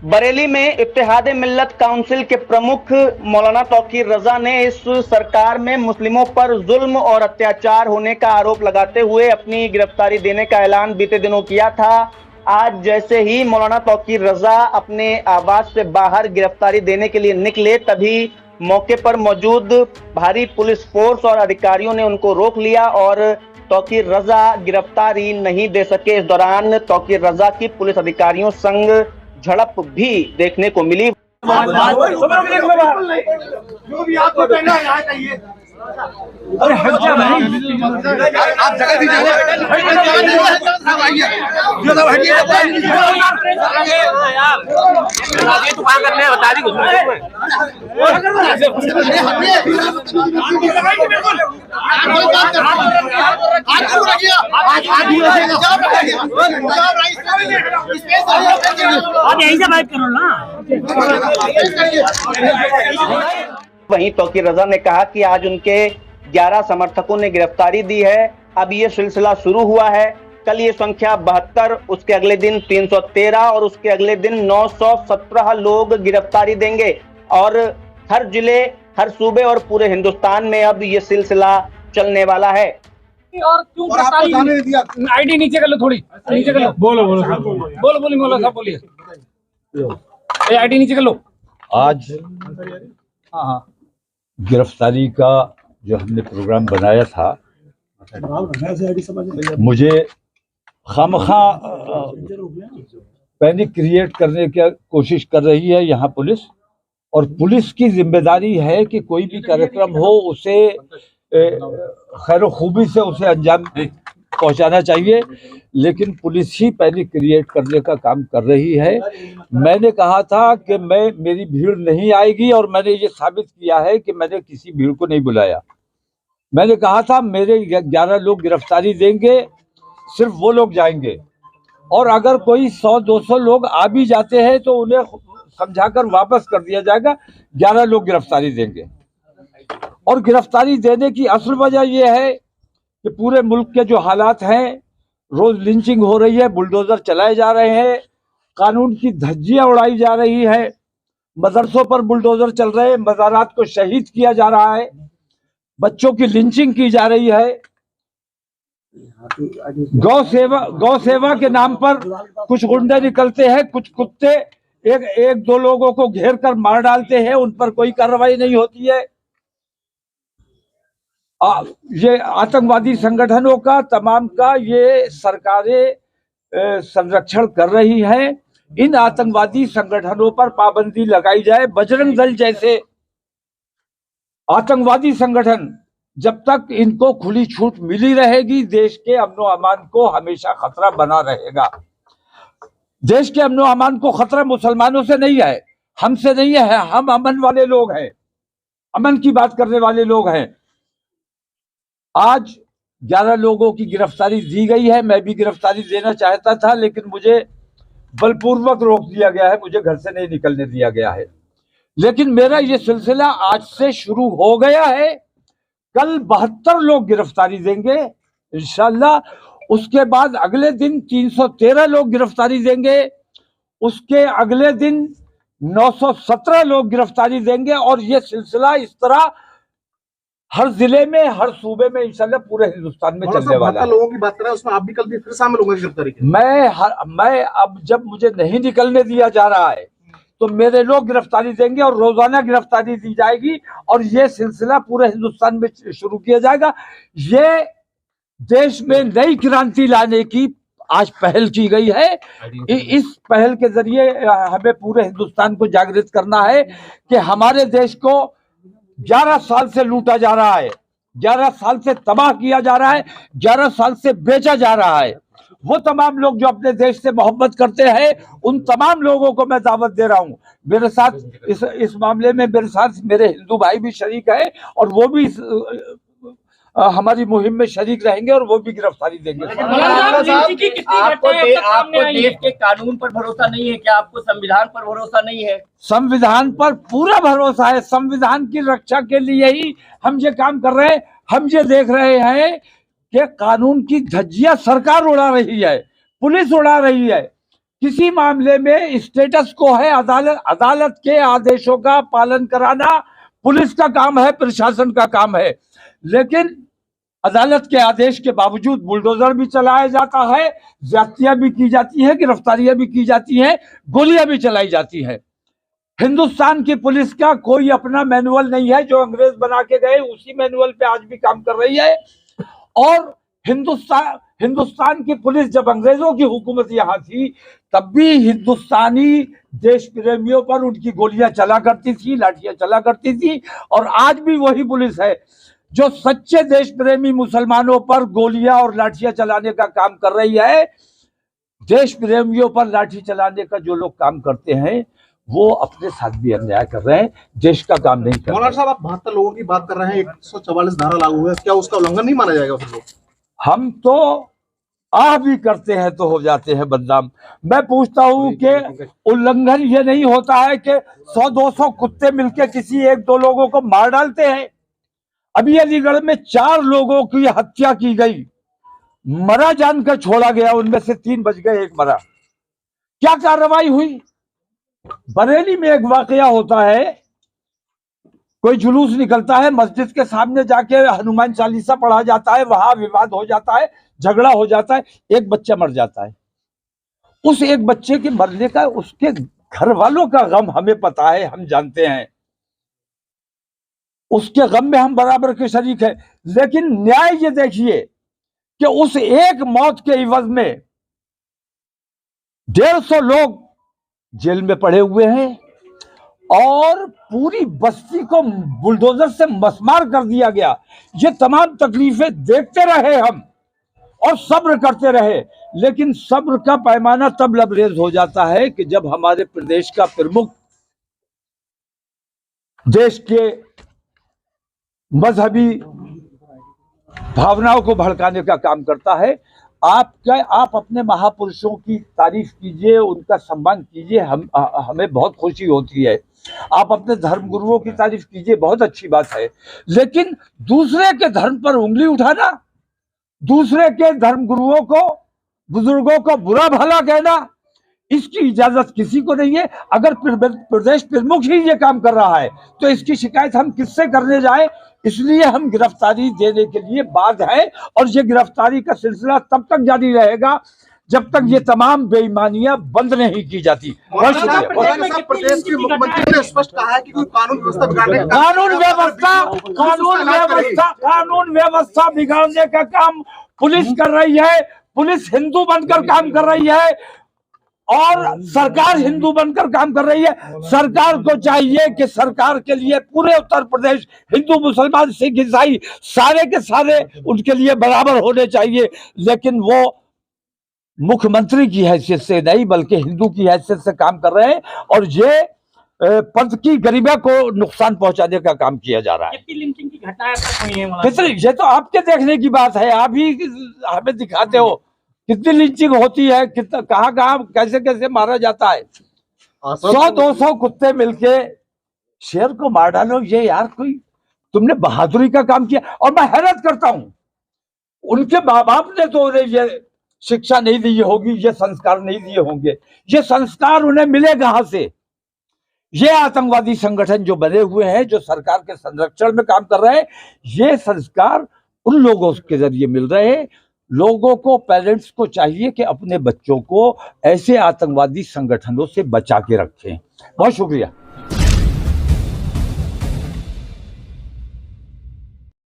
बरेली में इत्तेहाद मिल्लत काउंसिल के प्रमुख मौलाना तौकीर रजा ने इस सरकार में मुस्लिमों पर जुल्म और अत्याचार होने का आरोप लगाते हुए अपनी गिरफ्तारी देने का ऐलान बीते दिनों किया था। आज जैसे ही मौलाना तौकीर रजा अपने आवास से बाहर गिरफ्तारी देने के लिए निकले, तभी मौके पर मौजूद भारी पुलिस फोर्स और अधिकारियों ने उनको रोक लिया और तौकीर रजा गिरफ्तारी नहीं दे सके। इस दौरान तौकीर रजा की पुलिस अधिकारियों संग झड़प भी देखने को मिली। अरे हट जा भाई, आप जगह दीजिए, तू कहाँ करने है बता दी कुछ यहीं से बात करो ना। वहीं तौकीर रजा ने कहा कि आज उनके 11 समर्थकों ने गिरफ्तारी दी है। अब ये सिलसिला शुरू हुआ है। कल ये संख्या 72, उसके अगले दिन 313 और उसके अगले दिन 917 लोग गिरफ्तारी देंगे और हर जिले, हर सूबे और पूरे हिंदुस्तान में अब ये सिलसिला चलने वाला है। और क्यों आईडी नीचे कर लो, थोड़ी नीचे कर लो। बोलो बोलो सब बोलिए। आईडी नीचे कर लो। आज हाँ गिरफ्तारी का जो हमने प्रोग्राम बनाया था, मुझे खामखा पैनिक क्रिएट करने की कोशिश कर रही है यहाँ पुलिस। और पुलिस की जिम्मेदारी है कि कोई भी कार्यक्रम हो उसे खैर खूबी से उसे अंजाम पहुंचाना चाहिए, लेकिन पुलिस ही पैनिक क्रिएट करने का काम कर रही है। मैंने कहा था कि मेरी भीड़ नहीं आएगी और मैंने ये साबित किया है कि मैंने किसी भीड़ को नहीं बुलाया। मैंने कहा था मेरे 11 लोग गिरफ्तारी देंगे, सिर्फ वो लोग जाएंगे, और अगर कोई 100-200 लोग आ भी जाते हैं तो उन्हें समझाकर वापस कर दिया जाएगा। 11 लोग गिरफ्तारी देंगे। और गिरफ्तारी देने की असल वजह यह है कि पूरे मुल्क के जो हालात हैं, रोज लिंचिंग हो रही है, बुलडोजर चलाए जा रहे हैं, कानून की धज्जियां उड़ाई जा रही है, मदरसों पर बुलडोजर चल रहे हैं, मज़ारात को शहीद किया जा रहा है, बच्चों की लिंचिंग की जा रही है, गौ सेवा के नाम पर कुछ गुंडे निकलते हैं, कुछ कुत्ते एक दो लोगों को घेर कर मार डालते हैं, उन पर कोई कार्रवाई नहीं होती है। ये आतंकवादी संगठनों का तमाम का ये सरकारें संरक्षण कर रही हैं। इन आतंकवादी संगठनों पर पाबंदी लगाई जाए। बजरंग दल जैसे आतंकवादी संगठन, जब तक इनको खुली छूट मिली रहेगी, देश के अमन व अमान को हमेशा खतरा बना रहेगा। देश के अमन व अमान को खतरा मुसलमानों से नहीं है, हमसे नहीं है। हम अमन वाले लोग हैं, अमन की बात करने वाले लोग हैं। आज 11 लोगों की गिरफ्तारी दी गई है। मैं भी गिरफ्तारी देना चाहता था, लेकिन मुझे बलपूर्वक रोक दिया गया है, मुझे घर से नहीं निकलने दिया गया है। लेकिन मेरा ये सिलसिला आज से शुरू हो गया है। कल 72 लोग गिरफ्तारी देंगे इंशाअल्लाह। उसके बाद अगले दिन 313 लोग गिरफ्तारी देंगे। उसके अगले दिन 917 लोग गिरफ्तारी देंगे। और ये सिलसिला इस तरह हर जिले में, हर सूबे में इंशाल्लाह पूरे हिंदुस्तान में चलने वाला है। लोगों की बात कर रहे हैं, उसमें आप भी कल फिर शामिल होंगे गिरफ्तारी के? मैं अब जब मुझे नहीं निकलने दिया जा रहा है तो मेरे लोग गिरफ्तारी देंगे और रोजाना गिरफ्तारी दी जाएगी और ये सिलसिला पूरे हिंदुस्तान में शुरू किया जाएगा। ये देश में नई क्रांति लाने की आज पहल की गई है। इस पहल के जरिए हमें पूरे हिंदुस्तान को जागृत करना है कि हमारे देश को 11 साल से लूटा जा रहा है, 11 साल से तबाह किया जा रहा है, 11 साल से बेचा जा रहा है। वो तमाम लोग जो अपने देश से मोहब्बत करते हैं, उन तमाम लोगों को मैं दावत दे रहा हूं। मेरे साथ इस मामले में मेरे साथ मेरे हिंदू भाई भी शरीक है और वो भी हमारी मुहिम में शरीक रहेंगे और वो भी गिरफ्तारी देंगे। आपको देश के कानून पर भरोसा नहीं है क्या? आपको संविधान पर भरोसा नहीं है? संविधान पर पूरा भरोसा है। संविधान की रक्षा के लिए ही हम ये काम कर रहे हैं। हम ये देख रहे हैं कि कानून की धज्जियां सरकार उड़ा रही है, पुलिस उड़ा रही है। किसी मामले में स्टेटस को है अदालत के आदेशों का पालन कराना पुलिस का काम है, प्रशासन का काम है। लेकिन अदालत के आदेश के बावजूद बुलडोजर भी चलाया जाता है, ज्यादतियां भी की जाती हैं, गिरफ्तारियां भी की जाती हैं, गोलियां भी चलाई जाती हैं। हिंदुस्तान की पुलिस का कोई अपना मैनुअल नहीं है, जो अंग्रेज बना के गए उसी मैनुअल पे आज भी काम कर रही है। और हिंदुस्तान की पुलिस जब अंग्रेजों की हुकूमत यहाँ थी तब भी हिंदुस्तानी देश प्रेमियों पर उनकी गोलियां चला करती थी, लाठियां चला करती थी। और आज भी वही पुलिस है जो सच्चे देश प्रेमी मुसलमानों पर गोलियां और लाठियां चलाने का काम कर रही है। देश प्रेमियों पर लाठी चलाने का जो लोग काम करते हैं वो अपने साथ भी अन्याय कर रहे हैं, देश का काम नहीं कर रहे। मौलाना साहब, आप 72 लोगों की बात कर रहे हैं, 144 धारा लागू है, क्या उसका उल्लंघन नहीं माना जाएगा फिर? हम तो आह भी करते हैं तो हो जाते हैं बदनाम। मैं पूछता हूं कि उल्लंघन ये नहीं होता है कि 100-200 कुत्ते मिलकर किसी 1-2 लोगों को मार डालते हैं। अभी अलीगढ़ में 4 लोगों की हत्या की गई, मरा जानकर छोड़ा गया, उनमें से 3 बच गए, 1 मरा। क्या कार्रवाई हुई? बरेली में एक वाकया होता है, कोई जुलूस निकलता है, मस्जिद के सामने जाके हनुमान चालीसा पढ़ा जाता है, वहां विवाद हो जाता है, झगड़ा हो जाता है, एक बच्चा मर जाता है। उस एक बच्चे के मरने का उसके घर वालों का गम हमें पता है, हम जानते हैं, उसके गम में हम बराबर के शरीक हैं। लेकिन न्याय ये देखिए कि उस एक मौत के इवज में 150 लोग जेल में पड़े हुए हैं और पूरी बस्ती को बुलडोजर से मसमार कर दिया गया। ये तमाम तकलीफें देखते रहे हम और सब्र करते रहे, लेकिन सब्र का पैमाना तब लबरेज हो जाता है कि जब हमारे प्रदेश का प्रमुख देश के मजहबी भावनाओं को भड़काने का काम करता है। आप अपने महापुरुषों की तारीफ कीजिए, उनका सम्मान कीजिए, हमें बहुत खुशी होती है। आप अपने धर्म गुरुओं की तारीफ कीजिए, बहुत अच्छी बात है। लेकिन दूसरे के धर्म पर उंगली उठाना, दूसरे के धर्म गुरुओं को, बुजुर्गों को बुरा भला कहना, इसकी इजाजत किसी को नहीं है। अगर प्रदेश प्रमुख ही ये काम कर रहा है तो इसकी शिकायत हम किससे करने जाएं? इसलिए हम गिरफ्तारी देने के लिए बाध्य हैं और ये गिरफ्तारी का सिलसिला तब तक जारी रहेगा जब तक ये तमाम बेईमानियां बंद नहीं की जाती। बहुत शुक्रिया। प्रदेश के मुख्यमंत्री ने स्पष्ट कहा है कि कोई कानून व्यवस्था बिगाड़ने का काम पुलिस कर रही है। पुलिस हिंदू बनकर काम कर रही है और सरकार हिंदू बनकर काम कर रही है। सरकार को चाहिए कि सरकार के लिए पूरे उत्तर प्रदेश हिंदू, मुसलमान, सिख, ईसाई सारे के सारे उनके लिए बराबर होने चाहिए। लेकिन वो मुख्यमंत्री की हैसियत से नहीं बल्कि हिंदू की हैसियत से काम कर रहे हैं और ये पद की गरिमा को नुकसान पहुंचाने का काम किया जा रहा है। कितनी लिंचिंग की घटनाएं अब तक हुई हैं? कितनी, ये तो आपके देखने की बात है, आप ही हमें दिखाते हो कितनी लिंचिंग होती है, कितना कहाँ कैसे कैसे मारा जाता है। 100-200 कुत्ते मिलके शेर को मार डालो, ये यार कोई तुमने बहादुरी का काम किया। और मैं हैरत करता हूं, उनके माँ बाप ने तो उन्हें ये शिक्षा नहीं दी होगी, ये संस्कार नहीं दिए होंगे। ये संस्कार उन्हें मिले कहां से? ये आतंकवादी संगठन जो बने हुए हैं, जो सरकार के संरक्षण में काम कर रहे हैं, ये संस्कार उन लोगों के जरिए मिल रहे हैं। लोगों को, पेरेंट्स को चाहिए कि अपने बच्चों को ऐसे आतंकवादी संगठनों से बचा के रखें। बहुत शुक्रिया।